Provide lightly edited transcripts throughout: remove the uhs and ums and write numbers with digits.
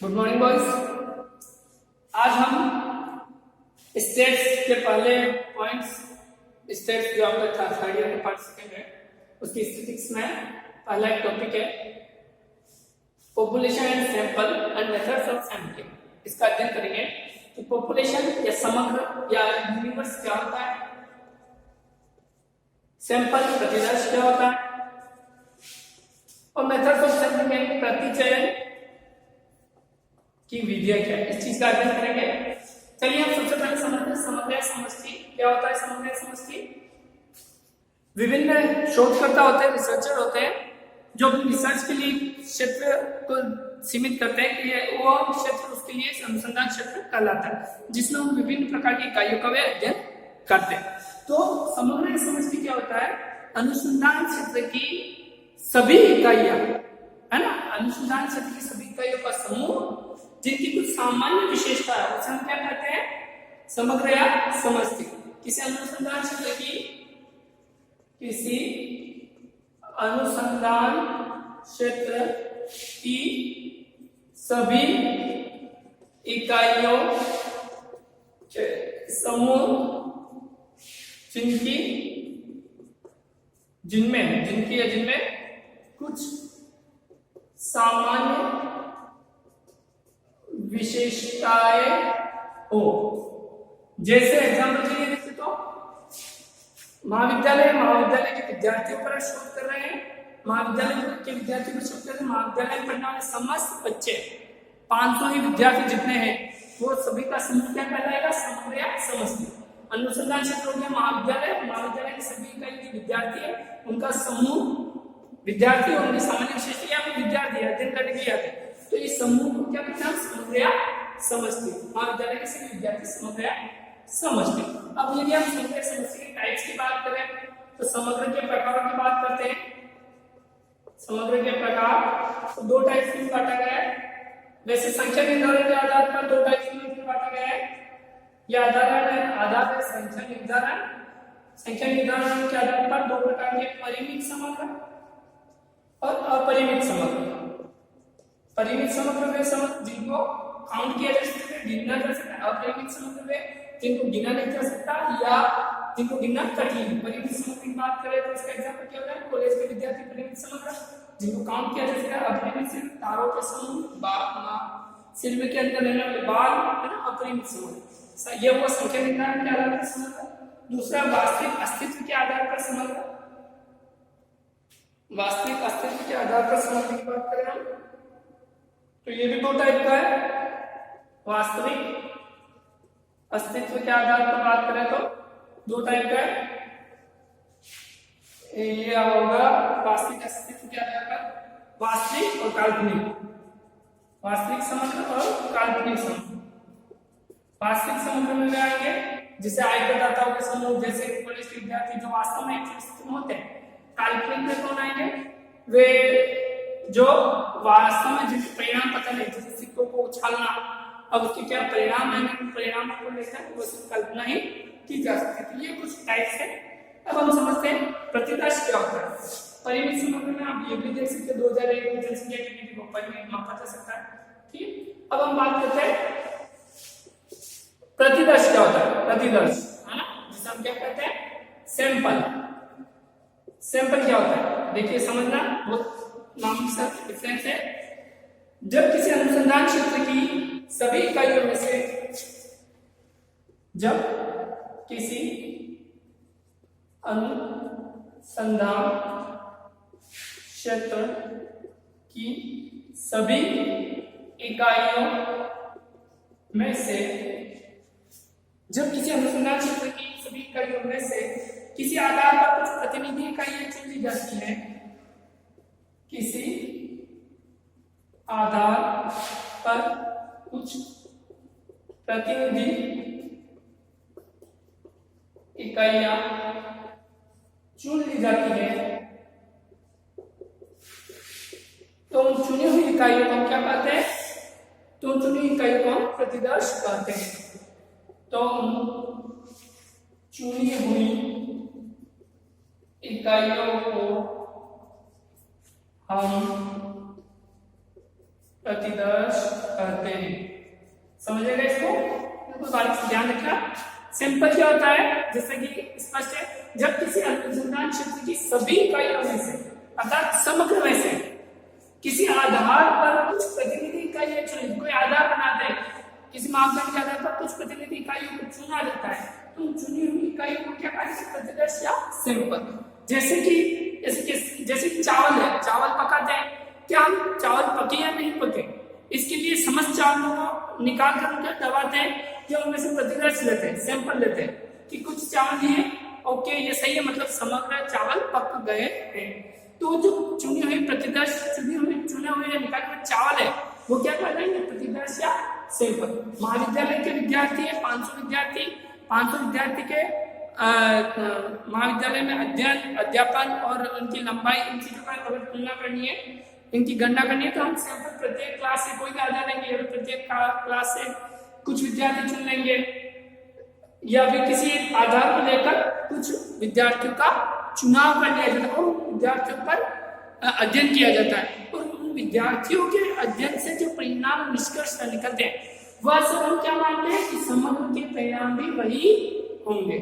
Good morning boys. आज हम states के पहले पॉइंट्स, स्टेट्स जो आपका थर्ड ईयर में पार्ट सेकेंड है उसकी स्टैटिस्टिक्स में पहला एक टॉपिक है population and sample and methods of sampling. इसका अध्ययन करेंगे कि पॉपुलेशन या समग्र या यूनिवर्स क्या होता है, सैंपल प्रतिदर्श क्या होता है और मेथड्स ऑफ सैंपलिंग यानी प्रतिचयन की विधियां क्या है, इस चीज का अध्ययन करेंगे। चलिए हम सबसे पहले समझते हैं समग्र समष्टि क्या होता है। समग्र समष्टि विभिन्न शोधकर्ता होते हैं, रिसर्चर होते हैं जो रिसर्च के लिए क्षेत्र को सीमित करते हैं कि वो क्षेत्र उसके लिए अनुसंधान क्षेत्र कहलाता है जिसमें हम विभिन्न प्रकार की इकाइयों का अध्ययन करते हैं। तो समग्र समष्टि क्या होता है, अनुसंधान क्षेत्र की सभी इकाइयां है ना, अनुसंधान क्षेत्र की सभी इकाइयों का समूह जिनकी कुछ सामान्य विशेषता है उसे हम क्या कहते हैं, समग्र या समष्टि। किसी अनुसंधान क्षेत्र की किसी अनुसंधान क्षेत्र की सभी इकाइयों के समूह जिनमें कुछ सामान्य विशेषताएं हो। जैसे एग्जाम्पल के लिए देखें तो महाविद्यालय के विद्यार्थियों पर शोध कर रहे हैं, महाविद्यालय के विद्यार्थियों पर शोध कर रहे हैं, महाविद्यालय में पढ़ने वाले समस्त बच्चे 500 ही विद्यार्थी जितने हैं वो सभी का समूह क्या कहलाएगा, समग्र या समष्टि। अनुसंधान क्षेत्र हो गया महाविद्यालय के सभी इकाई के विद्यार्थी है उनका समूह, विद्यार्थी और उनकी सामान्य विशेषता विद्यार्थी अध्ययन करने के लिए आते हैं तो इस समूह को क्या कहते हैं, समग्र या समष्टि। महाविद्यालय के सभी विद्यार्थी समग्र या समष्टि। अब यदि हम समग्र समष्टि के टाइप्स की बात करें तो समग्र के प्रकारों की बात करते हैं। समग्र के प्रकार तो दो टाइप्स में बांटा गया है। वैसे संख्या निर्धारण के आधार पर दो टाइप्स में बांटा गया है। यह आधार है संख्या निर्धारण। संख्या निर्धारण के आधार पर दो प्रकार के परिमित समग्र और अपरिमित समग्र। परिमित समग्र वे समग्र जिनको काउंट किया जा सकता है, गिनना जा सकता है। अपरिमित समग्र वे जिनको गिना नहीं जा सकता या जिनको गिनना कठिन। परिमित समग्र की बात करें तो इसका एग्जांपल क्या होता है, कॉलेज के विद्यार्थी परिमित समग्र जिनको काउंट किया जा सकता है। अपरिमित सिर्फ तारों के समूह, सिल्व के अंदर रहने वाले बाल है ना, अपरिमित समग्र। ये वो संख्या निर्धारण के आधार पर समग्र। दूसरा वास्तविक अस्तित्व के आधार पर समग्र। वास्तविक अस्तित्व के आधार पर समग्र की बात करें हम तो ये भी दो टाइप का है। वास्तविक अस्तित्व के आधार पर बात करें तो दो टाइप का है। ये होगा वास्तविक अस्तित्व के आधार पर वास्तविक और काल्पनिक, वास्तविक समग्र और काल्पनिक समग्र। वास्तविक समग्र में आएंगे जिसे आयतदाताओं के समूह जैसे कॉलेज के विद्यार्थी जो वास्तव में एक होते हैं। काल्पनिक में कौन आएंगे, वे जो वास्तव में जिनके परिणाम पता नहीं, जैसे सिक्कों को उछालना, अब उसके क्या परिणाम आएंगे, परिणाम को लेकर वो सिर्फ कल्पना ही की जा सकती है। तो ये कुछ टाइप्स है। अब हम समझते हैं प्रतिदर्श क्या होता है। परिमित समग्र में आप ये भी देख सकते हैं 2001 में जनसंख्या की परिमित मापा जा सकता है। ठीक, अब हम बात करते हैं प्रतिदर्श क्या होता है। प्रतिदर्श है ना, जिसे हम क्या कहते हैं, सैंपल। सैंपल क्या होता है, देखिए समझना बहुत नाम से डिफरेंस है। जब किसी अनुसंधान क्षेत्र की सभी इकाइयों में से जब किसी अनुसंधान क्षेत्र की सभी इकाइयों में से जब किसी अनुसंधान क्षेत्र की सभी इकाइयों में से किसी आधार पर कुछ प्रतिनिधि इकाइयां चुन ली जाती हैं, किसी आधार पर कुछ प्रतिनिधि इकाइयां चुन ली जाती है तो उन चुनी हुई इकाइयों को हम क्या कहते हैं, तो उन चुनी इकाइयों को हम प्रतिदर्श कहते हैं। तो चुनी हुई इकाइयों को हम प्रतिदर्श कहते हैं। समझेगा इसको, बिल्कुल बारीक से ध्यान रखना। सिंपल क्या होता है, जैसे कि स्पष्ट है, जब किसी अनुसंधान क्षेत्र की सभी इकाइयों में से अर्थात समग्र में से किसी आधार पर कुछ प्रतिनिधि इकाइयां चुनी, कोई आधार बनाते हैं, किसी मापदंड के आधार पर कुछ प्रतिनिधि इकाइयों को चुना जाता है, तो उन चुनी हुई इकाइयों को क्या कहते हैं, प्रतिदर्श या सैंपल। जैसे कि चावल है, चावल पकाते हैं, क्या हम चावल पके या नहीं पके, इसके लिए समस्त चावलों को निकाल कर उनको दबाते हैं या उनमें से प्रतिदर्श लेते हैं, सैंपल लेते हैं कि कुछ चावल ये ओके ये सही है, मतलब समग्र चावल पक गए हैं। तो जो चुने हुए या निकाले हुए चावल है वो क्या कहलाएंगे, प्रतिदर्श या सैंपल। महाविद्यालय के विद्यार्थी है 500 विद्यार्थी के महाविद्यालय में अध्यापन और उनकी लंबाई, इन चीजों का अगर तुलना करनी है, इनकी गणना करनी है, तो हम सैंपल प्रत्येक क्लास से कोई भी आधार लेंगे, प्रत्येक क्लास से कुछ विद्यार्थी चुन लेंगे या फिर किसी आधार को लेकर कुछ विद्यार्थियों का चुनाव कर लिया जाता है और विद्यार्थियों पर अध्ययन किया जाता है, और उन विद्यार्थियों के अध्ययन से जो परिणाम निष्कर्ष निकलते हैं वह सब हम क्या मानते हैं कि समग्र के परिणाम भी वही होंगे।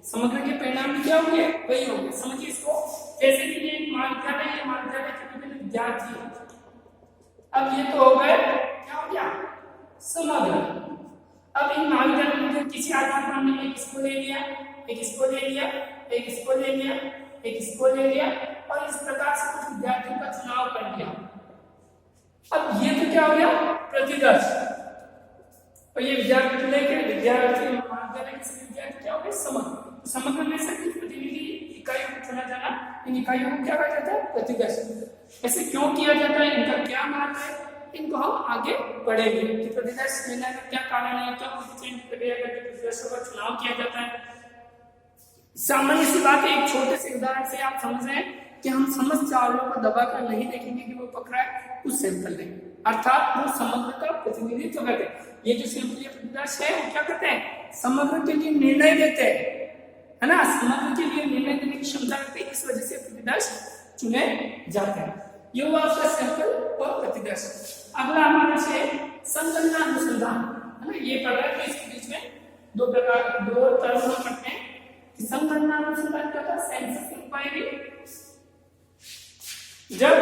समग्र के परिणाम भी क्या होंगे, वही होंगे। समझिए इसको, जैसे कि ये महाविद्यालय के विभिन्न विद्यार्थी, अब ये तो हो गए क्या हो गया, समग्र। अब इन महाविद्यालय में किसी आधार पर हमने एक इसको ले लिया, एक इसको ले लिया, एक इसको ले लिया, एक इसको ले लिया, और इस प्रकार से कुछ विद्यार्थियों का चुनाव कर लिया। अब ये तो क्या हो गया, प्रतिदर्श, और ये विद्यार्थी लेकर महाविद्यालय के विद्यार्थी क्या हो गए, समग्र। समग्र में से कुछ प्रतिनिधि इकाइयों को चुना जाना, इन इकाइयों को क्या कहा जाता है, प्रतिदर्श। ऐसे क्यों किया जाता है, इनका क्या महत्व है, इनको हम आगे पढ़ेंगे कि प्रतिदर्श लेने का क्या कारण है, क्या प्रक्रिया करके प्रतिदर्शों का चुनाव किया जाता है। सामान्य सी बात है, एक छोटे से उदाहरण से आप समझ रहे हैं कि हम समस्त चावलों को दबाकर नहीं देखेंगे कि वो पक रहा है, कुछ सैंपल लेंगे, अर्थात वो समग्र का प्रतिनिधित्व करते हैं। ये जो सैंपल या प्रतिदर्श है वो क्या करते हैं, समग्र के लिए निर्णय देते हैं, है ना, समग्र के लिए निर्णय देने की क्षमता रखते हैं, इस वजह से प्रतिदर्श चुने जाते हैं। ये हुआ आपका सैंपल और प्रतिदर्श। अगला हमारे से संगणना अनुसंधान, है ना, ये पढ़ रहे हैं, तो इसके बीच में दो तरह से पढ़ते हैं। संगणना अनुसंधान क्या था, सेंसस इंक्वायरी, जब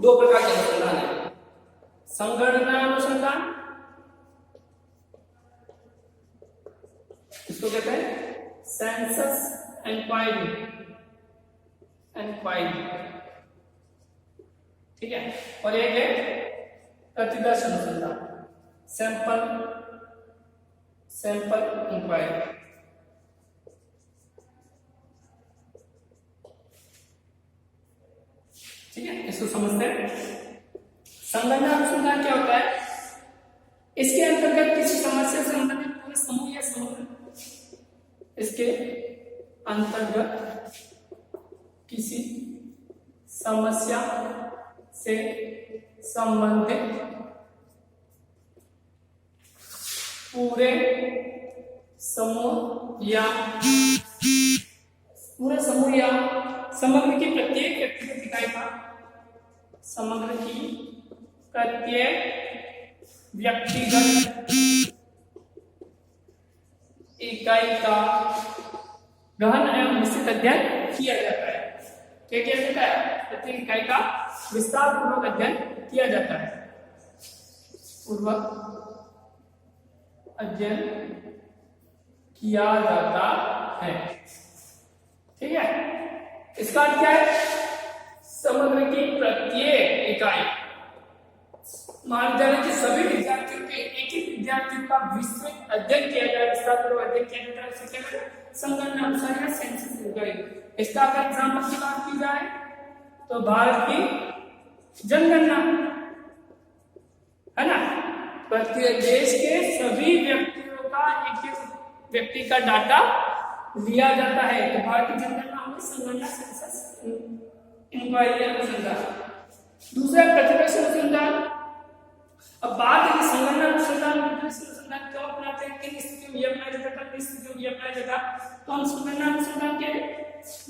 दो प्रकार के अनुसंधान है, संगणना अनुसंधान, इसको कहते हैं सेंसस इंक्वायरी, ठीक है, और एक है प्रतिदर्श अनुसंधान, सैंपल इंक्वायरी। ठीक है, इसको समझते हैं। संगणना अनुसंधान क्या होता है, इसके अंतर्गत किसी समस्या से संबंधित पूरे समूह या समूह, इसके अंतर्गत किसी समस्या से संबंधित पूरे समूह या समग्र की प्रत्येक व्यक्तिगत इकाई का, समग्र की प्रत्येक व्यक्तिगत इकाई का गहन एवं विस्तृत अध्ययन किया जाता है। क्या किया जाता है, प्रत्येक इकाई का विस्तार पूर्वक अध्ययन किया जाता है, अध्ययन किया जाता है। ठीक है, इसका अर्थ क्या है, समग्र की प्रत्येक इकाई, महाविद्यालय के सभी विद्यार्थियों के एक विद्यार्थियों का विस्तृत अध्ययन किया जाए, विस्तारपूर्वक अध्ययन किया जाता है, उसे क्या कहते हैं, संगणना अनुसंधान या सेंसस इंक्वायरी। इसका अगर एग्जाम्पल की बात की जाए तो भारत की जनगणना, है ना, प्रत्येक देश के सभी व्यक्तियों का एक व्यक्ति का डाटा लिया जाता है, तो भारत की जनगणना में संगणना सेंसस इंक्वायरी अनुसंधान। दूसरा प्रतिदर्श अनुसंधान। अब बात है कि संगणना अनुसंधान क्यों अपनाते हैं, किन स्थितियों में ये अपनाया जाता है, किन स्थितियों में ये अपनाया जाता है, तो हम संगणना अनुसंधान के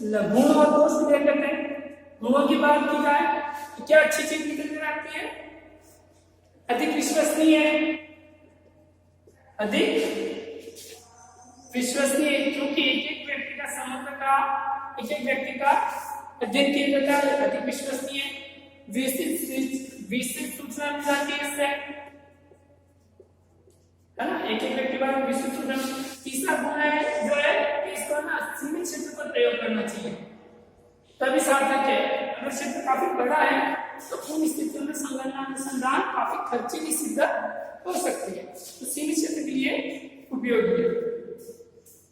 गुण और दोष भी देख लेते हैं। गुणों की बात की जाए तो क्या अच्छी चीज निकल कर आती है? अधिक विश्वसनीय है, अधिक विश्वसनीय, क्योंकि एक एक व्यक्ति का समग्र का एक एक व्यक्ति का अध्ययन किया जाता है, अधिक विश्वसनीय, विस्तृत सूचना मिल जाती है इससे, है ना? एक एक व्यक्ति पर विस्तृत सूचना। तीसरा गुण है जो है इसको ना सीमित क्षेत्र पर प्रयोग करना चाहिए, तभी सार्थक है। अगर क्षेत्र काफी बड़ा है तो उन स्थितियों में संगणना अनुसंधान काफी खर्चीली सिद्ध हो सकती है, तो सीमित क्षेत्र के लिए उपयोगी है।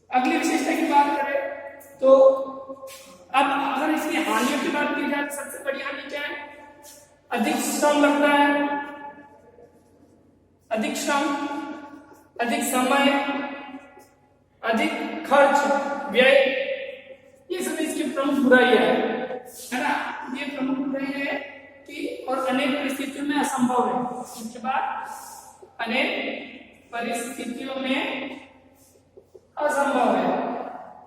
अगली विशेषता की बात करें तो अब अगर इसकी हानियों की बात की जाए तो सबसे बड़ी हानि क्या है? अधिक श्रम लगता है, अधिक श्रम, अधिक समय, अधिक खर्च व्यय, ये सब इसकी प्रमुख बुराइयां है ना? ये प्रमुख बुराई है कि और अनेक परिस्थितियों में असंभव है। उसके बाद अनेक परिस्थितियों में असंभव है,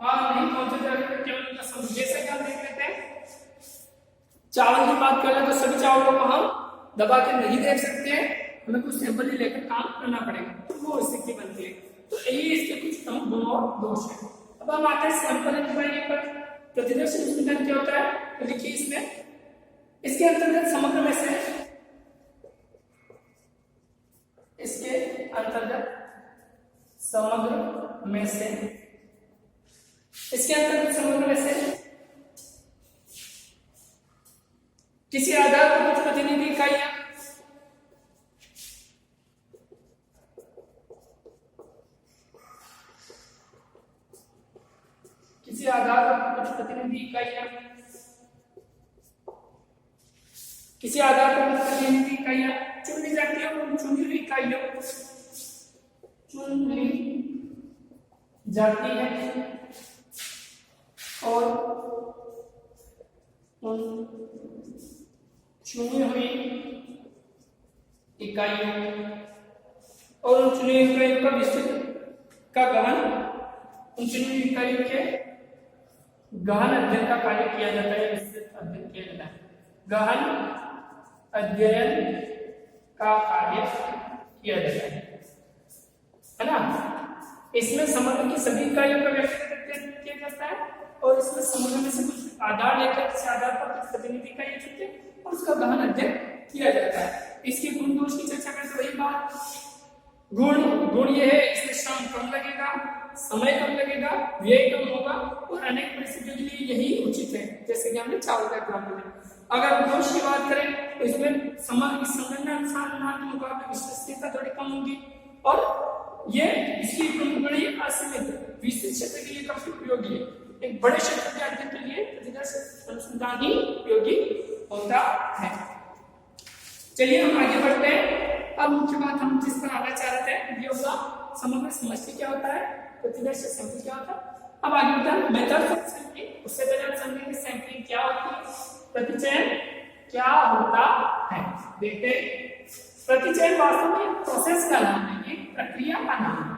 वहां नहीं पहुंचे जाएगा केवल असंभव। जैसे कि हम देख लेते हैं चावल की बात करें तो सभी चावलों को हम दबा के नहीं देख सकते हैं, हमें कुछ सैंपल ही लेकर काम करना पड़ेगा, तो वो स्थिति बनती है। तो यही इसके कुछ प्रमुख गुण और दोष है। अब हम आते हैं सैंपल इंक्वायरी पर। प्रतिदर्श अनुसंधान क्या होता है तो देखिए इसमें, इसके अंतर्गत समग्र में से, इसके अंतर्गत समग्र में से, इसके अंतर्गत समग्र में से किसी आधार पर कुछ प्रतिनिधि इकाइयां किसी आधार पर कुछ प्रतिनिधि इकाइयां किसी आधार पर कुछ प्रतिनिधि इकाइयां चुन ली जाती है। उन चुनी हुई इकाइयों चुन ली जाती है और उन चुनी हुई इकाइयों और उन चुनी हुई इकाइयों का विस्तृत का गहन, उन चुनी हुई इकाइयों के गहन अध्ययन का कार्य किया जाता है, विस्तृत अध्ययन किया जाता है, गहन अध्ययन का कार्य किया जाता है ना? इसमें समग्र की सभी इकाइयों का व्यक्तिगत किया जाता है और इसमें समग्र में से कुछ आधार लेकर किसी आधार पर कुछ प्रतिनिधि इकाइयां चुनते हैं और उसका गहन अध्ययन किया जाता है। इसके गुण दोष की चर्चा करें तो वही बात, गुण ये है इसमें श्रम कम लगेगा, समय कम लगेगा, व्यय कम होगा और अनेक परिस्थितियों के लिए यही उचित है, जैसे कि हमने चावल का एग्जाम्पल दिया। अगर दोष की बात करें तो इसमें समग्र संगणना अनुसंधान के मुकाबले विश्वसनीयता थोड़ी कम होगी और ये इसकी प्रमुख बड़ी असीमित, विस्तृत क्षेत्र के लिए काफी उपयोगी है। एक बड़े क्षेत्र के अध्ययन के लिए प्रतिदर्श अनुसंधान ही उपयोगी होता है। चलिए हम आगे बढ़ते हैं। अब मुख्य बात हम जिस पर आना चाह रहे थे ये होगा समग्र समष्टि क्या होता है, प्रतिदर्श सैंपल क्या होता है। अब आगे बढ़ते हैं मेथड ऑफ सैंपलिंग। उससे पहले हम समझेंगे कि सैंपलिंग क्या होती है, प्रतिचयन क्या होता है। देखते हैं, प्रतिचयन वास्तव में प्रोसेस का नाम है, एक प्रक्रिया का नाम है।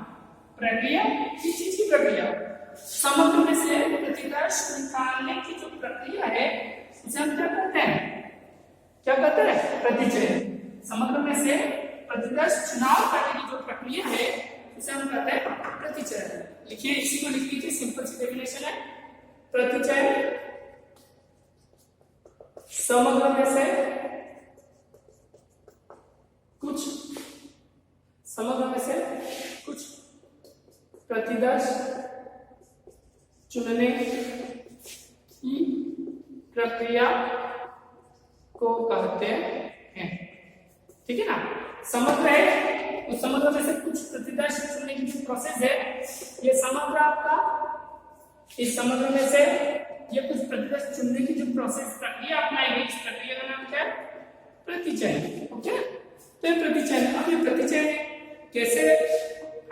प्रक्रिया किस चीज की प्रक्रिया? समग्र में से प्रतिदर्श निकालने की जो प्रक्रिया है उसे हम क्या कहते हैं? क्या कहते हैं? प्रतिचयन। समग्र में से प्रतिदर्श चुनाव करने की जो प्रक्रिया है उसे हम कहते हैं प्रतिचयन। लिखिए, इसी को लिख लीजिए, सिंपल सी डेफिनेशन है। प्रतिचयन समग्र में से कुछ प्रतिदर्श चुनने की प्रक्रिया को कहते हैं। ठीक है ना? समग्र है, उस समग्र में से कुछ प्रतिदर्श चुनने की जो प्रोसेस है, ये समग्र आपका, इस समग्र में से ये कुछ प्रतिदर्श चुनने की जो प्रोसेस प्रक्रिया अपनाई गई, इस प्रक्रिया का नाम क्या है? प्रतिचयन। ओके, तो ये प्रतिचयन। अब ये प्रतिचयन कैसे,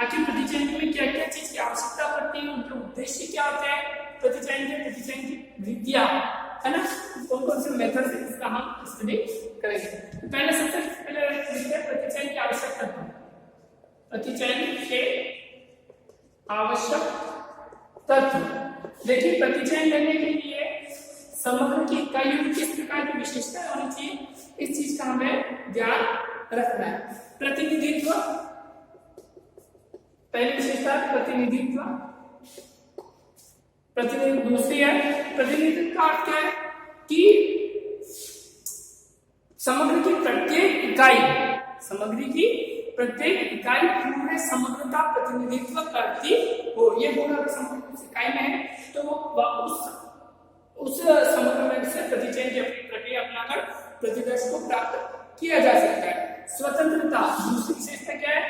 आखिर प्रतिचयन में क्या क्या चीज की आवश्यकता पड़ती है, उनके उद्देश्य क्या होते हैं, प्रतिचयन की विधियां, है ना, कौन कौन से मेथड है, इसका हम स्टडी करेंगे। पहले सबसे पहले प्रतिचयन की आवश्यक तत्व, प्रतिचयन के आवश्यक तत्व। देखिए, प्रतिचयन लेने के लिए समग्र की इकाइयों की किस प्रकार की विशेषता होनी चाहिए, इस चीज का हमें ध्यान रखना है। प्रतिनिधित्व, पहली विशेषता प्रतिनिधित्व। दूसरी है प्रतिनिधित्व का अर्थ क्या है कि समग्र की प्रत्येक इकाई, समग्री की प्रत्येक इकाई पूरे समग्र का प्रतिनिधित्व करती हो। ये गुण अगर समग्र उस इकाई में है तो वो उस समग्र में से प्रतिचयन की प्रक्रिया अपनाकर प्रतिदर्श को प्राप्त किया जा सकता है। स्वतंत्रता, दूसरी विशेषता क्या है,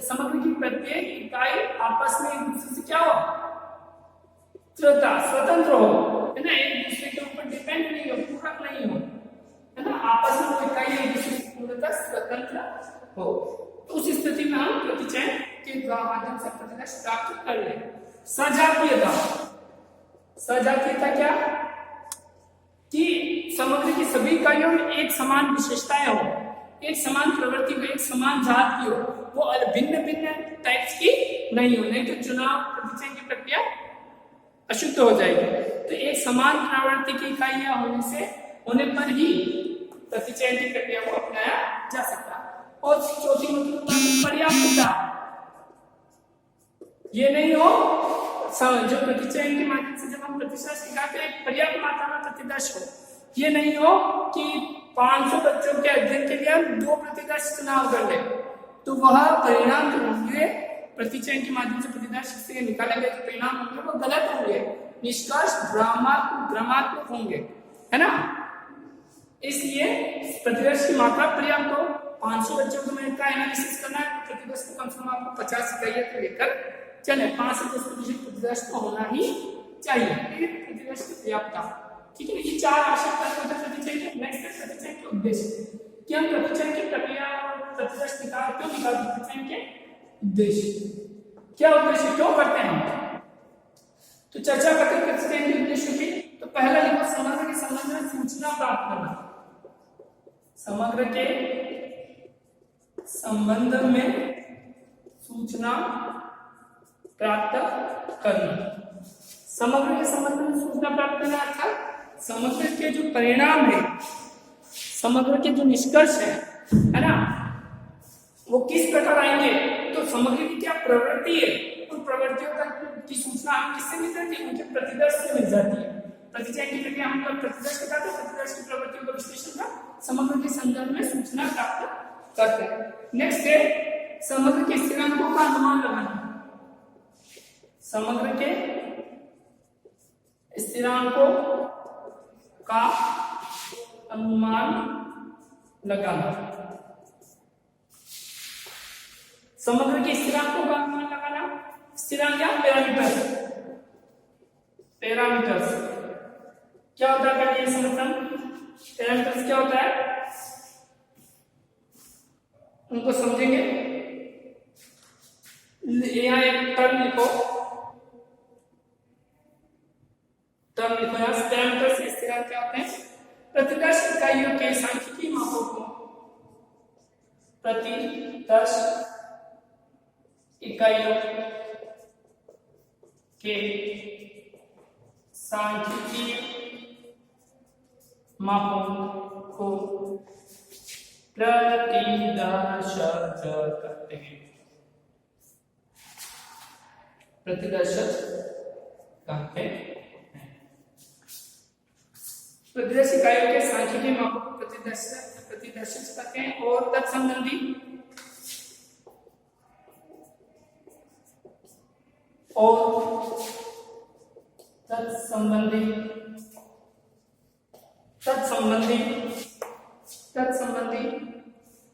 समग्र की प्रत्येक इकाई आपस में एक दूसरे से क्या हो, स्वतंत्र हो, है ना, एक दूसरे के ऊपर डिपेंड नहीं हो, पूरक नहीं हो, है ना, आपस में वो इकाई एक दूसरे से पूर्णतः स्वतंत्र हो। तो उस स्थिति में हम प्रतिचयन के माध्यम से प्रतिदर्श प्राप्त कर ले। सजातीयता, सजातीयता क्या कि समग्र की सभी इकाइयों में एक समान विशेषताएं हो, एक समान प्रवृत्ति हो, एक समान जात की हो, वो भिन्न भिन्न टाइप्स की नहीं हो, नहीं तो चुनाव प्रतिचयन की प्रक्रिया अशुद्ध हो जाएगी। तो एक समान प्रवृत्ति की इकाइयां होने पर ही प्रतिचयन की प्रक्रिया को अपनाया जा सकता है। और चौथी महत्वपूर्ण पर्याप्तता, ये नहीं हो जो प्रतिचयन के माध्यम से जब हम प्रतिदर्श निकालते हैं पर्याप्त मात्रा में प्रतिदर्श हो, ये नहीं हो कि 500 बच्चों के अध्ययन के लिए हम 2 प्रतिदर्श चुनाव कर ले, तो वह परिणाम जो होंगे प्रतिचयन के माध्यम से प्रतिदर्श से निकाले गए परिणाम होंगे वो गलत होंगे, निष्कर्ष भ्रमात्मक होंगे, है ना। इसलिए प्रतिदर्श की मात्रा पर्याप्त हो। 500 बच्चों को मैंने का एनालिसिस करना है तो प्रतिदर्श को कम से कम आपको 50 इकाइयां तो लेकर चले, 5 से 10% प्रतिदर्श तो होना ही चाहिए। प्रतिदर्श की पर्याप्तता, ठीक है। ये 4 आवश्यक तत्व होते हैं प्रतिचयन के। नेक्स्ट है प्रतिचयन के उद्देश्य, कि हम प्रतिचयन की प्रक्रिया और प्रतिदर्श क्यों निकालते हैं, प्रतिचयन के उद्देश्य क्या, उद्देश्य क्यों करते हैं हम, तो चर्चा करते हैं प्रतिचयन के उद्देश्य की। तो पहला लिखो, समग्र के संबंध में सूचना प्राप्त करना, समग्र के संबंध में सूचना प्राप्त करना। समग्र के संबंध में सूचना प्राप्त करना अर्थात समग्र के जो परिणाम है, समग्र के जो निष्कर्ष है ना, वो किस प्रकार आएंगे, तो समग्र की क्या प्रवृत्ति है, उन प्रवृत्तियों की सूचना हम किससे मिल जाती है, उनके प्रतिदर्श से मिल जाती है। प्रतिचयन की प्रक्रिया हम लोग प्रतिदर्श बताते हैं, प्रतिदर्श की प्रवृत्तियों का विश्लेषण कर समग्र के संदर्भ में सूचना प्राप्त करते हैं। नेक्स्ट है समग्र के स्थिरांकों का अनुमान लगाना, समग्र के स्थिरांकों का अनुमान लगाना, समग्र के स्थिरांकों का अनुमान लगाना। स्थिरांक क्या, पैरामीटर्स, पैरामीटर्स क्या होता है, पहले समझना पैरामीटर्स क्या होता है, उनको समझेंगे। यहाँ एक टर्म लिखो, यहाँ पैरामीटर्स स्थिरांक क्या होते हैं, प्रतिदर्श इकाइयों के सांख्यिकीय मापों को, प्रतिदर्श इकाइयों के सांख्यिकीय मापों को प्रतिदर्श कहते हैं, प्रतिदर्श कहते हैं। प्रतिदर्श इकाइयों के सांख्यिकीय मापों को प्रतिदर्श कहते हैं। और तत्संबंधी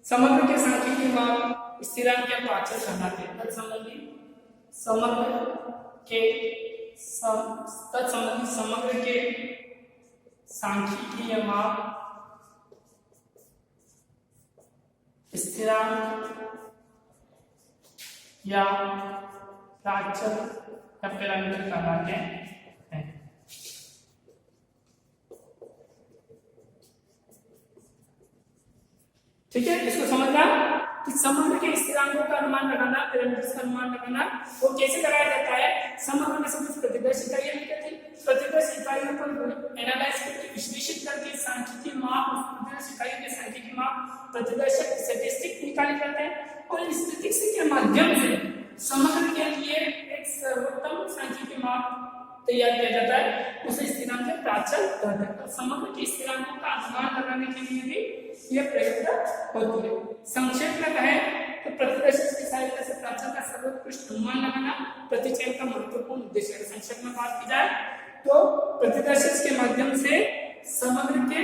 समग्र के सांख्यिकीय माप स्थिरांक के पाचन कहलाते हैं। तत्संबंधी समग्र के सांख्यिकीय माप स्थिरांक या प्राचल या पैरामीटर कहलाते हैं। ठीक है, इसको समझना कि समग्र के स्थिरांकों का अनुमान लगाना, पैरामीटर्स का अनुमान लगाना वो कैसे कराया जाता है। समग्र में सब कुछ प्रतिदर्श इकाइयां निकलती, प्रतिदर्श इकाइयों पर एनालाइज करके विश्लेषित करके सांख्यिकीय माप उस प्रतिदर्श इकाई प्रतिदर्शक स्टैटिस्टिक निकाले जाते हैं और स्टैटिस्टिक्स के माध्यम से समग्र के लिए एक सर्वोत्तम सांख्यिकीय माप तैयार किया जाता है, उसे स्थिरांक के प्राचल कहते हैं। तो समग्र के स्थिरांकों का अनुमान लगाने के लिए भी यह प्रयुक्त होती है। संक्षेप में कहें तो प्रतिदर्शक की सहायता से प्राचल का सर्वोत्कृष्ट अनुमान लगाना प्रतिचयन का महत्वपूर्ण उद्देश्य है। संक्षेप में बात की जाए तो प्रतिदर्शक के माध्यम से समग्र के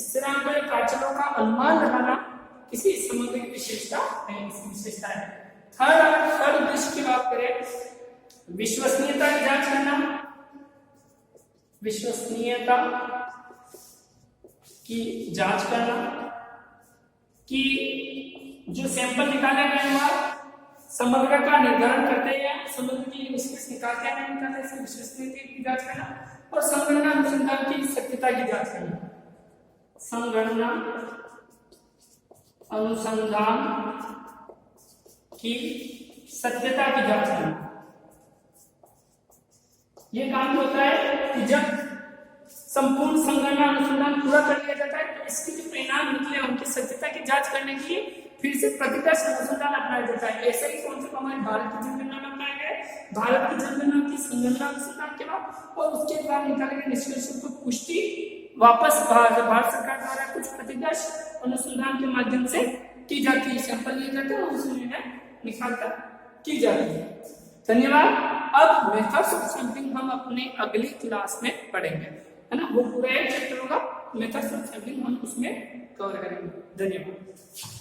स्थिरांकों या प्राचलों का अनुमान लगाना किसी समग्र की विशेषता है, इसकी विशेषता है। थर्ड उद्देश्य की बात करें, विश्वसनीयता की जांच करना। विश्वसनीयता की जांच करना कि जो सैंपल निकाले गए हैं समग्र का निर्धारण करते हैं, समग्र की निष्कर्ष निकालते हैं नहीं निकालते, इसकी विश्वसनीयता की जांच करना और संगणना अनुसंधान की सत्यता की जांच करना। संगणना अनुसंधान की सत्यता की जांच करना। यह काम होता है कि जब संपूर्ण संगणना अनुसंधान पूरा कर लिया जाता है तो इसके जो परिणाम निकले उनकी सत्यता की जांच करने के लिए फिर से प्रतिदर्श अनुसंधान अपनाया जाता है। ऐसा ही कॉन्सेप्ट हमारे भारत की जनगणना में अपनाया गया है। भारत की जनगणना की संगणना अनुसंधान के बाद और उसके बाद निकाले गए निष्कर्षों को पुष्टि वापस भारत सरकार द्वारा कुछ प्रतिदर्श अनुसंधान के माध्यम से की जाती है। सैंपल लिए जाते हैं और उसे निर्णय निकालकर की जाती है। धन्यवाद। अब मेथड्स ऑफ सैंपलिंग हम अपने अगली क्लास में पढ़ेंगे, है ना। वो पूरा एक चैप्टर होगा, मेथड्स ऑफ सैंपलिंग हम उसमें कवर करेंगे। धन्यवाद।